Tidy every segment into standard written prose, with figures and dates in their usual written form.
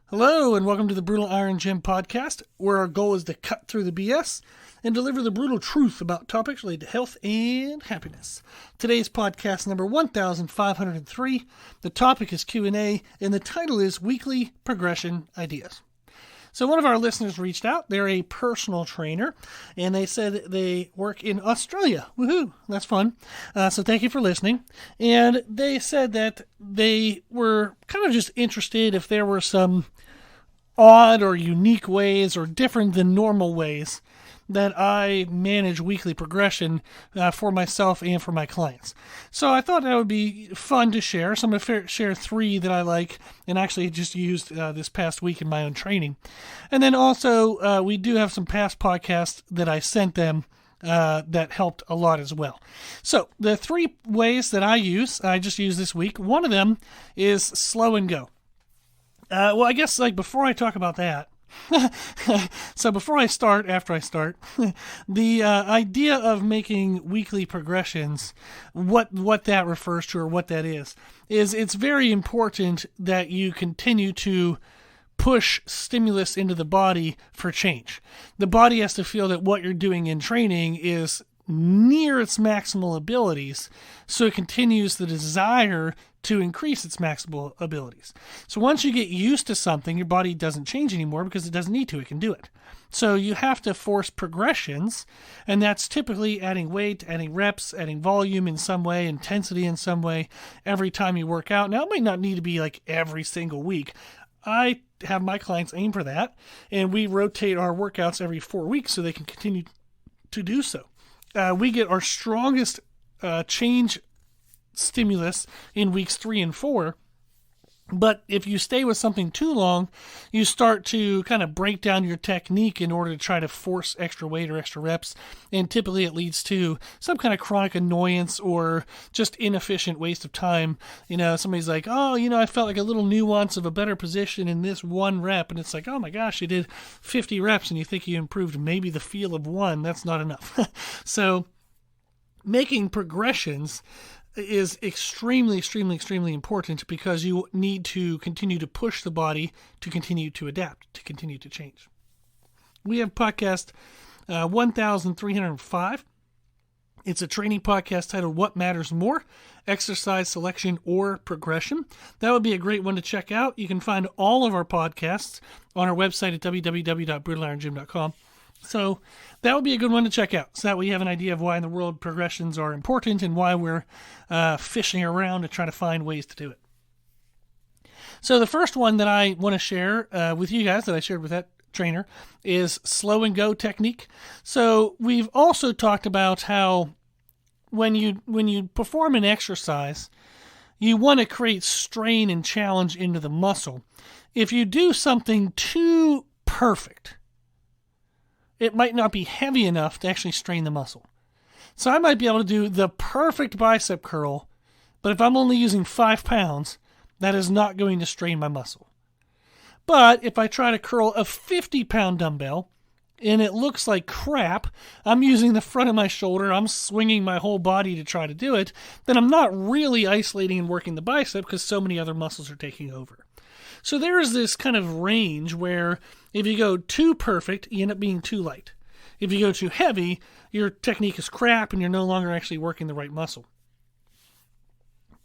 Hello, and welcome to the Brutal Iron Gym podcast, where our goal is to cut through the BS and deliver the brutal truth about topics related to health and happiness. Today's podcast number 1503. The topic is Q&A, and the title is Weekly Progression Ideas. So one of our listeners reached out. They're a personal trainer, and they said they work in Australia. Woohoo! That's fun. So thank you for listening. And they said that they were kind of just interested if there were some odd or unique ways or different than normal ways that I manage weekly progression for myself and for my clients. So I thought that would be fun to share. So I'm going to share three that I like and actually just used this past week in my own training. And then also we do have some past podcasts that I sent them that helped a lot as well. So the three ways that I just used this week. One of them is slow and go. Well, I guess before I talk about that, so after I start, the idea of making weekly progressions, what that refers to or what that is it's very important that you continue to push stimulus into the body for change. The body has to feel that what you're doing in training is near its maximal abilities, so it continues the desire to increase its maximal abilities. So once you get used to something, your body doesn't change anymore because it doesn't need to. It can do it. So you have to force progressions, and that's typically adding weight, adding reps, adding volume in some way, intensity in some way, every time you work out. Now, it might not need to be like every single week. I have my clients aim for that, and we rotate our workouts every 4 weeks so they can continue to do so. We get our strongest change stimulus in weeks 3 and 4. But if you stay with something too long, you start to kind of break down your technique in order to try to force extra weight or extra reps. And typically it leads to some kind of chronic annoyance or just inefficient waste of time. Somebody's like, I felt like a little nuance of a better position in this one rep. And it's like, oh my gosh, you did 50 reps and you think you improved maybe the feel of one. That's not enough. So making progressions is extremely, extremely, extremely important because you need to continue to push the body to continue to adapt, to continue to change. We have podcast 1305. It's a training podcast titled What Matters More, Exercise Selection or Progression. That would be a great one to check out. You can find all of our podcasts on our website at www.brutalirongym.com. So that would be a good one to check out, so that way you have an idea of why in the world progressions are important and why we're fishing around to try to find ways to do it. So the first one that I want to share with you guys that I shared with that trainer is slow and go technique. So we've also talked about how when you perform an exercise, you want to create strain and challenge into the muscle. If you do something too perfect, it might not be heavy enough to actually strain the muscle. So I might be able to do the perfect bicep curl, but if I'm only using 5 pounds, that is not going to strain my muscle. But if I try to curl a 50-pound dumbbell, and it looks like crap, I'm using the front of my shoulder, I'm swinging my whole body to try to do it, then I'm not really isolating and working the bicep because so many other muscles are taking over. So there is this kind of range where if you go too perfect, you end up being too light. If you go too heavy, your technique is crap and you're no longer actually working the right muscle.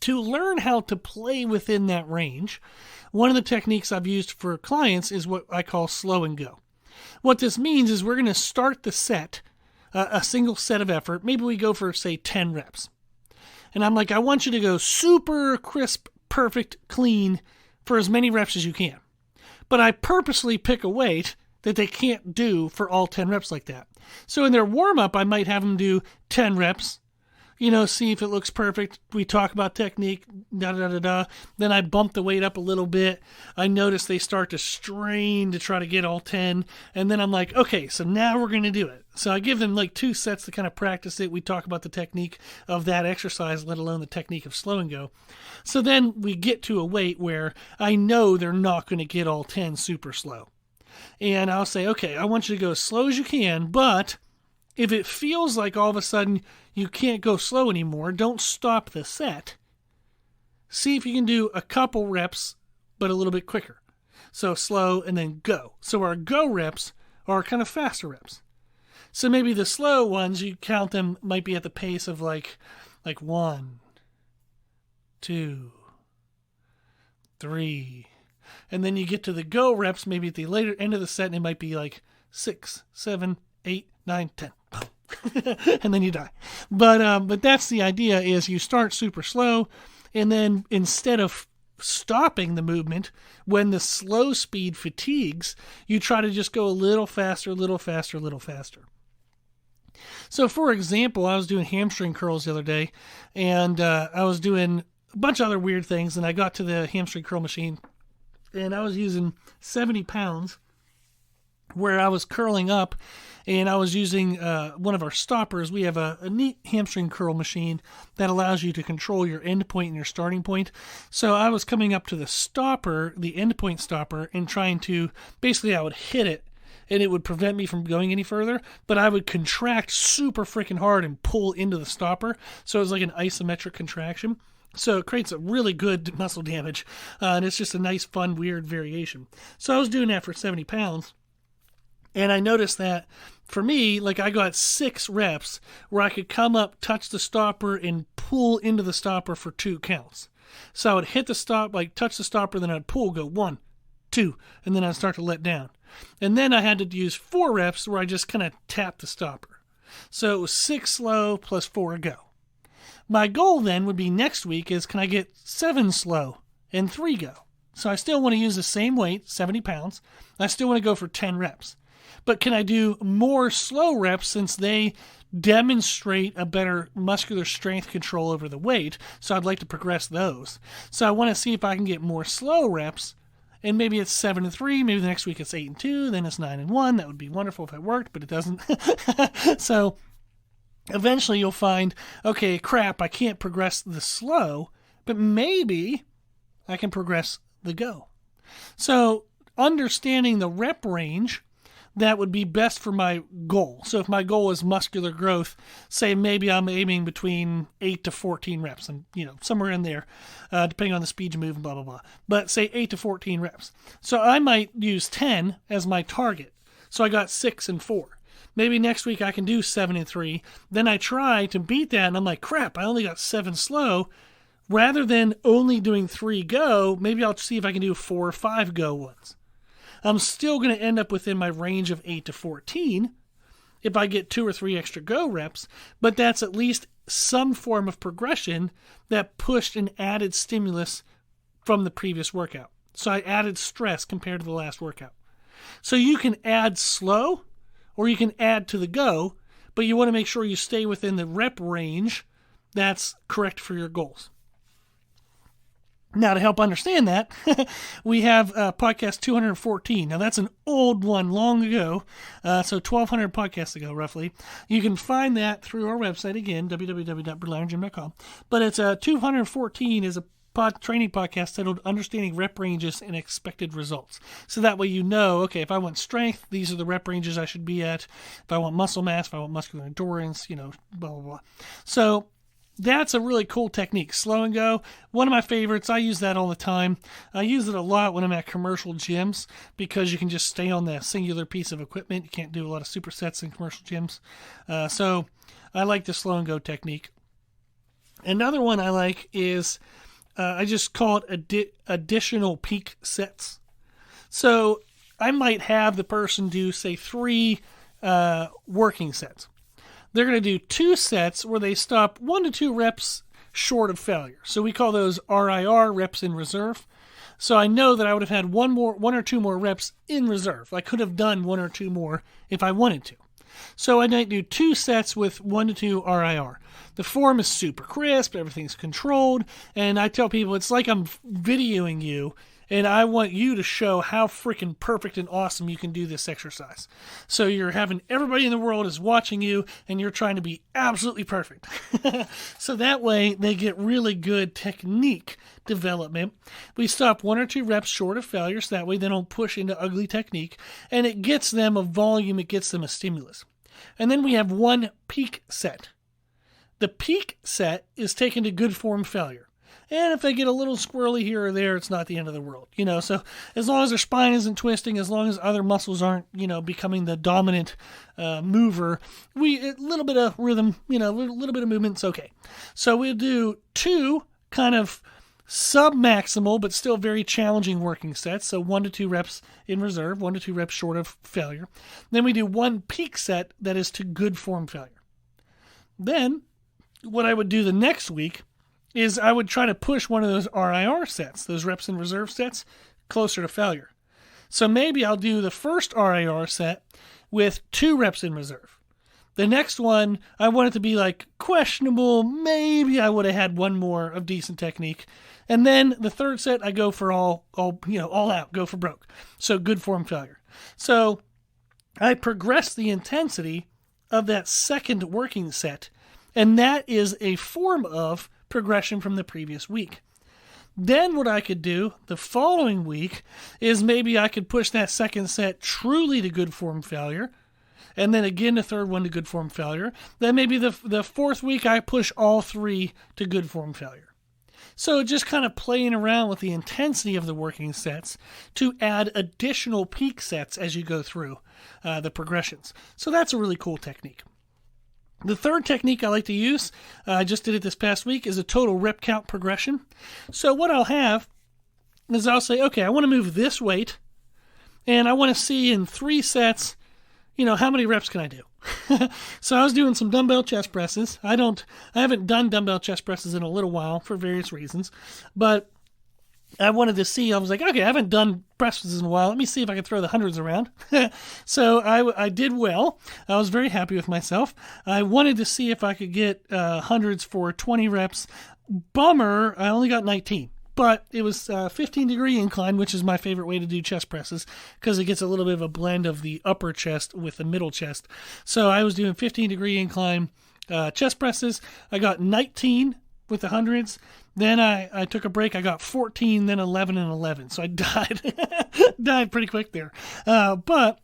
To learn how to play within that range, one of the techniques I've used for clients is what I call slow and go. What this means is we're going to start the set, a single set of effort. Maybe we go for, say, 10 reps. And I'm like, I want you to go super crisp, perfect, clean, for as many reps as you can. But I purposely pick a weight that they can't do for all 10 reps like that. So in their warm-up, I might have them do 10 reps, see if it looks perfect. We talk about technique, da-da-da-da. Then I bump the weight up a little bit. I notice they start to strain to try to get all 10. And then I'm like, okay, so now we're going to do it. So I give them 2 sets to kind of practice it. We talk about the technique of that exercise, let alone the technique of slow and go. So then we get to a weight where I know they're not going to get all 10 super slow. And I'll say, okay, I want you to go as slow as you can, but if it feels like all of a sudden you can't go slow anymore, don't stop the set. See if you can do a couple reps, but a little bit quicker. So slow and then go. So our go reps are kind of faster reps. So maybe the slow ones, you count them, might be at the pace of like 1, 2, 3. And then you get to the go reps, maybe at the later end of the set, and it might be like 6, 7, 8, 9, 10. And then you die. But that's the idea, is you start super slow, and then instead of stopping the movement, when the slow speed fatigues, you try to just go a little faster, a little faster, a little faster. So for example, I was doing hamstring curls the other day, and I was doing a bunch of other weird things, and I got to the hamstring curl machine, and I was using 70 pounds where I was curling up, and I was using one of our stoppers. We have a neat hamstring curl machine that allows you to control your end point and your starting point. So I was coming up to the stopper, the end point stopper, and trying to, basically I would hit it, and it would prevent me from going any further, but I would contract super freaking hard and pull into the stopper. So it was like an isometric contraction. So it creates a really good muscle damage, and it's just a nice, fun, weird variation. So I was doing that for 70 pounds. And I noticed that for me, like I got 6 reps where I could come up, touch the stopper, and pull into the stopper for 2 counts. So I would hit the stop, like touch the stopper, then I'd pull, go 1, 2, and then I'd start to let down. And then I had to use 4 reps where I just kind of tapped the stopper. So it was 6 slow plus 4 go. My goal then would be next week is, can I get 7 slow and 3 go? So I still want to use the same weight, 70 pounds. I still want to go for 10 reps. But can I do more slow reps since they demonstrate a better muscular strength control over the weight? So I'd like to progress those. So I want to see if I can get more slow reps, and maybe it's 7 and 3, maybe the next week it's 8 and 2, then it's 9 and 1. That would be wonderful if it worked, but it doesn't. So eventually you'll find, okay, crap, I can't progress the slow, but maybe I can progress the go. So understanding the rep range that would be best for my goal. So if my goal is muscular growth, say maybe I'm aiming between 8 to 14 reps, and somewhere in there, depending on the speed you move and blah, blah, blah. But say 8 to 14 reps. So I might use 10 as my target. So I got 6 and 4. Maybe next week I can do 7 and 3. Then I try to beat that, and I'm like, crap, I only got 7 slow. Rather than only doing 3 go, maybe I'll see if I can do 4 or 5 go ones. I'm still going to end up within my range of 8 to 14 if I get 2 or 3 extra go reps, but that's at least some form of progression that pushed an added stimulus from the previous workout. So I added stress compared to the last workout. So you can add slow or you can add to the go, but you want to make sure you stay within the rep range that's correct for your goals. Now, to help understand that, we have podcast 214. Now, that's an old one long ago, so 1,200 podcasts ago, roughly. You can find that through our website, again, www.brutalirongym.com. But it's 214 is a training podcast titled Understanding Rep Ranges and Expected Results. So that way you know, okay, if I want strength, these are the rep ranges I should be at. If I want muscle mass, if I want muscular endurance, blah, blah, blah. So that's a really cool technique. Slow and go. One of my favorites. I use that all the time. I use it a lot when I'm at commercial gyms because you can just stay on the singular piece of equipment. You can't do a lot of supersets in commercial gyms. So I like the slow and go technique. Another one I like is I just call it additional peak sets. So I might have the person do, say, 3 working sets. They're going to do 2 sets where they stop 1 to 2 reps short of failure. So we call those RIR, reps in reserve. So I know that I would have had 1 or 2 more reps in reserve. I could have done 1 or 2 more if I wanted to. So I might do 2 sets with 1 to 2 RIR. The form is super crisp, everything's controlled, and I tell people it's like I'm videoing you, and I want you to show how freaking perfect and awesome you can do this exercise. So you're having everybody in the world is watching you, and you're trying to be absolutely perfect. So that way they get really good technique development. We stop 1 or 2 reps short of failure, so that way they don't push into ugly technique, and it gets them a volume, it gets them a stimulus. And then we have 1 peak set. The peak set is taken to good form failure. And if they get a little squirrely here or there, it's not the end of the world, So as long as their spine isn't twisting, as long as other muscles aren't, becoming the dominant mover, a little bit of rhythm, a little bit of movement's okay. So we'll do 2 kind of sub-maximal but still very challenging working sets. So 1 to 2 reps in reserve, 1 to 2 reps short of failure. Then we do 1 peak set that is to good form failure. Then what I would do the next week is I would try to push one of those RIR sets, those reps in reserve sets, closer to failure. So maybe I'll do the first RIR set with 2 reps in reserve. The next one, I want it to be like questionable. Maybe I would have had 1 more of decent technique. And then the third set, I go for all out, go for broke. So good form failure. So I progress the intensity of that second working set. And that is a form of progression from the previous week. Then what I could do the following week is maybe I could push that second set truly to good form failure. And then again, the third one to good form failure. Then maybe the fourth week, I push all 3 to good form failure. So just kind of playing around with the intensity of the working sets to add additional peak sets as you go through the progressions. So that's a really cool technique. The third technique I like to use, I just did it this past week, is a total rep count progression. So what I'll have is I'll say, okay, I want to move this weight, and I want to see in 3 sets, how many reps can I do? So I was doing some dumbbell chest presses. I haven't done dumbbell chest presses in a little while for various reasons, but I wanted to see, I was like, okay, I haven't done presses in a while. Let me see if I can throw the hundreds around. So I did well. I was very happy with myself. I wanted to see if I could get hundreds for 20 reps. Bummer, I only got 19. But it was 15-degree incline, which is my favorite way to do chest presses because it gets a little bit of a blend of the upper chest with the middle chest. So I was doing 15-degree incline chest presses. I got 19 with the hundreds. Then I took a break. I got 14, then 11 and 11. So I died pretty quick there. But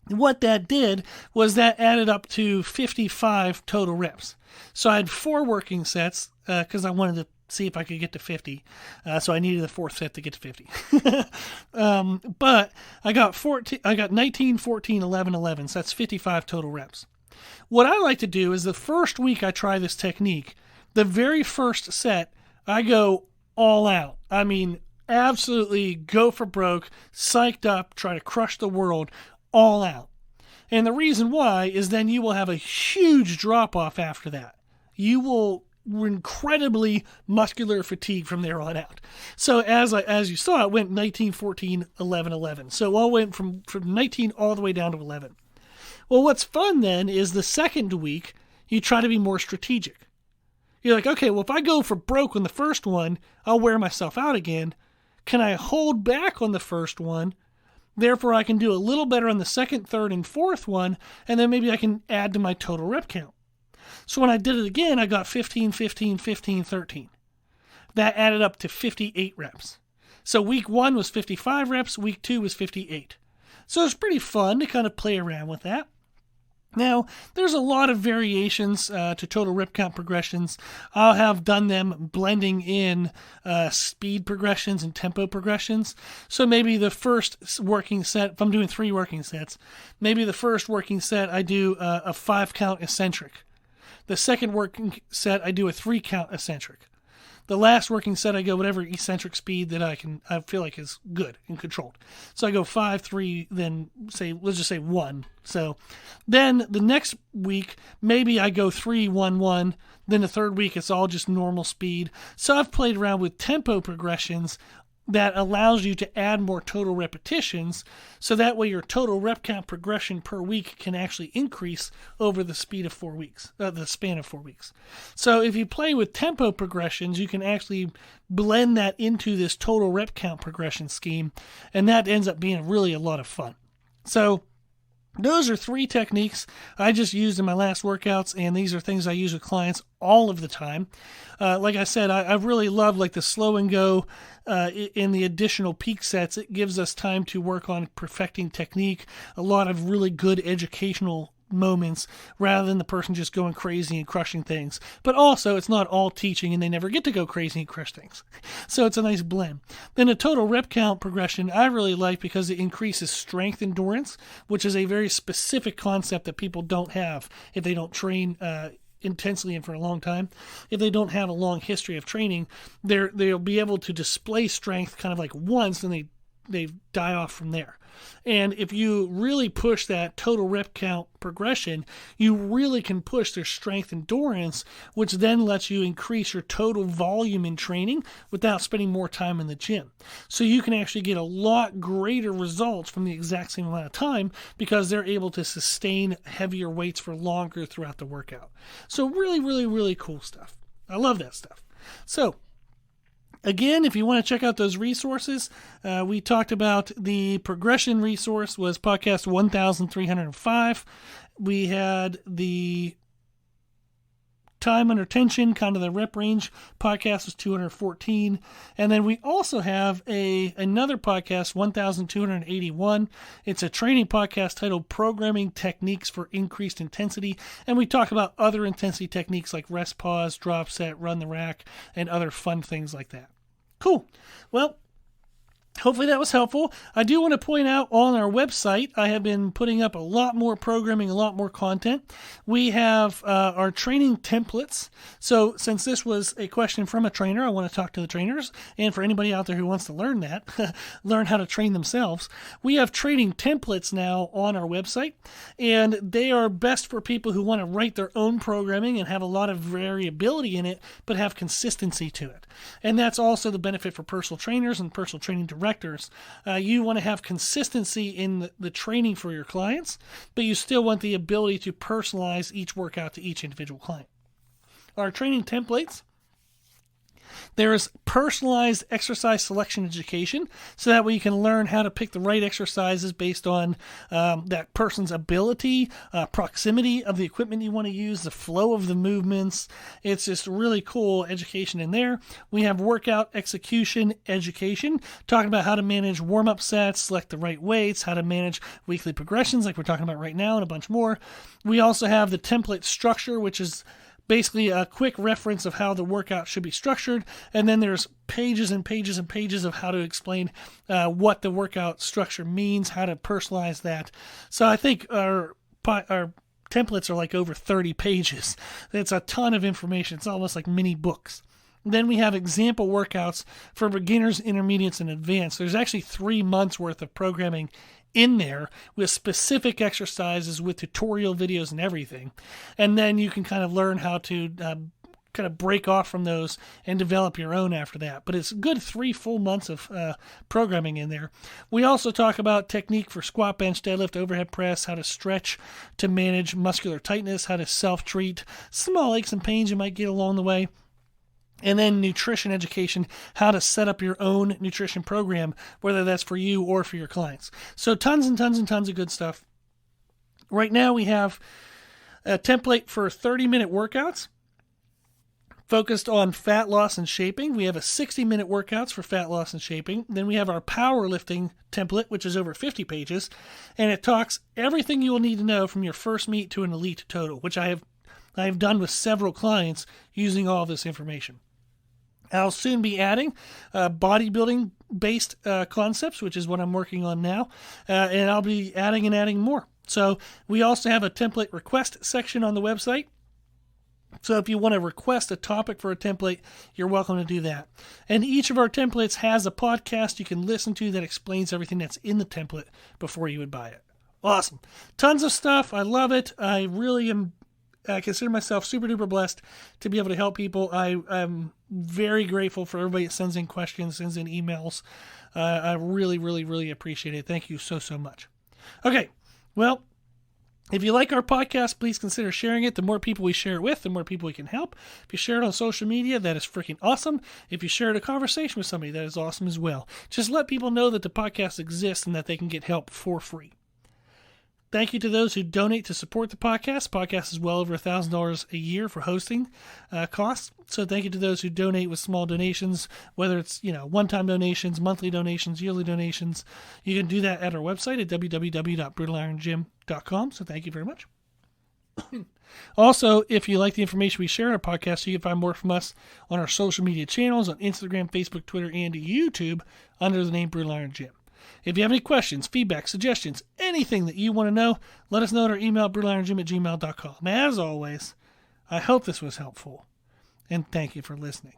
what that did was that added up to 55 total reps. So I had 4 working sets because I wanted to see if I could get to 50. So I needed the 4th set to get to 50. But I got 19, 14, 11, 11. So that's 55 total reps. What I like to do is the first week I try this technique, the very first set, I go all out. I mean, absolutely go for broke, psyched up, try to crush the world, all out. And the reason why is then you will have a huge drop-off after that. You will incredibly muscular fatigue from there on out. So as you saw, it went 19, 14, 11, 11. So all went from 19 all the way down to 11. Well, what's fun then is the second week, you try to be more strategic. You're like, okay, well, if I go for broke on the first one, I'll wear myself out again. Can I hold back on the first one? Therefore, I can do a little better on the second, third, and fourth one, and then maybe I can add to my total rep count. So when I did it again, I got 15, 15, 15, 13. That added up to 58 reps. So week 1 was 55 reps, week 2 was 58. So it's pretty fun to kind of play around with that. Now, there's a lot of variations to total rep count progressions. I'll have done them blending in speed progressions and tempo progressions. So maybe the first working set, if I'm doing 3 working sets, maybe the first working set I do a 5-count eccentric. The second working set I do a 3-count eccentric. The last working set I go whatever eccentric speed that I feel like is good and controlled. So I go 5, 3, then let's just say 1. So then the next week, maybe I go 3, 1, 1. Then the third week, it's all just normal speed. So I've played around with tempo progressions that allows you to add more total repetitions. So that way your total rep count progression per week can actually increase over the speed of 4 weeks, the span of 4 weeks. So if you play with tempo progressions, you can actually blend that into this total rep count progression scheme. And that ends up being really a lot of fun. So those are 3 techniques I just used in my last workouts, and these are things I use with clients all of the time. Like I said, I really love like the slow and go in the additional peak sets. It gives us time to work on perfecting technique, a lot of really good educational moments rather than the person just going crazy and crushing things. But also, it's not all teaching and they never get to go crazy and crush things. So it's a nice blend. Then a total rep count progression I really like because it increases strength endurance, which is a very specific concept that people don't have if they don't train intensely and for a long time. If they don't have a long history of training, they'll be able to display strength kind of like once and they die off from there. And if you really push that total rep count progression, you really can push their strength endurance, which then lets you increase your total volume in training without spending more time in the gym. So you can actually get a lot greater results from the exact same amount of time because they're able to sustain heavier weights for longer throughout the workout. So really, really, really cool stuff. I love that stuff. So again, if you want to check out those resources, we talked about the progression resource was podcast 1305. We had the time under tension, kind of the rep range podcast was 214. And then we also have another podcast, 1281. It's a training podcast titled Programming Techniques for Increased Intensity. And we talk about other intensity techniques like rest pause, drop set, run the rack, and other fun things like that. Cool. Well, hopefully that was helpful. I do want to point out on our website, I have been putting up a lot more programming, a lot more content. We have our training templates. So since this was a question from a trainer, I want to talk to the trainers. And for anybody out there who wants to learn that, learn how to train themselves, we have training templates now on our website. And they are best for people who want to write their own programming and have a lot of variability in it, but have consistency to it. And that's also the benefit for personal trainers and personal training directors. You want to have consistency in the training for your clients, but you still want the ability to personalize each workout to each individual client. Our training templates. There is personalized exercise selection education, so that way you can learn how to pick the right exercises based on that person's ability, proximity of the equipment you want to use, the flow of the movements. It's just really cool education in there. We have workout execution education, talking about how to manage warm-up sets, select the right weights, how to manage weekly progressions like we're talking about right now, and a bunch more. We also have the template structure, which is basically a quick reference of how the workout should be structured, and then there's pages and pages and pages of how to explain what the workout structure means, how to personalize that. So I think our templates are like over 30 pages. It's a ton of information. It's almost like mini books. Then we have example workouts for beginners, intermediates, and advanced. There's actually 3 months worth of programming in there with specific exercises with tutorial videos and everything. And then you can kind of learn how to kind of break off from those and develop your own after that. But it's a good 3 full months of programming in there. We also talk about technique for squat, bench, deadlift, overhead press, how to stretch to manage muscular tightness, how to self-treat small aches and pains you might get along the way. And then nutrition education, how to set up your own nutrition program, whether that's for you or for your clients. So tons and tons and tons of good stuff. Right now we have a template for 30-minute workouts focused on fat loss and shaping. We have a 60-minute workouts for fat loss and shaping. Then we have our powerlifting template, which is over 50 pages, and it talks everything you will need to know from your first meet to an elite total, which I have done with several clients using all of this information. I'll soon be adding bodybuilding-based concepts, which is what I'm working on now, and I'll be adding more. So we also have a template request section on the website. So if you want to request a topic for a template, you're welcome to do that. And each of our templates has a podcast you can listen to that explains everything that's in the template before you would buy it. Awesome. Tons of stuff. I love it. I really am. I consider myself super duper blessed to be able to help people. I'm very grateful for everybody that sends in questions, sends in emails. I really, really, really appreciate it. Thank you so, so much. Okay, well, if you like our podcast, please consider sharing it. The more people we share it with, the more people we can help. If you share it on social media, that is freaking awesome. If you share a conversation with somebody, that is awesome as well. Just let people know that the podcast exists and that they can get help for free. Thank you to those who donate to support the podcast. The podcast is well over $1,000 a year for hosting costs. So thank you to those who donate with small donations, whether it's one-time donations, monthly donations, yearly donations. You can do that at our website at www.brutalirongym.com. So thank you very much. Also, if you like the information we share in our podcast, you can find more from us on our social media channels on Instagram, Facebook, Twitter, and YouTube under the name Brutal Iron Gym. If you have any questions, feedback, suggestions, anything that you want to know, let us know at our email, brutaliron@gmail.com. As always, I hope this was helpful, and thank you for listening.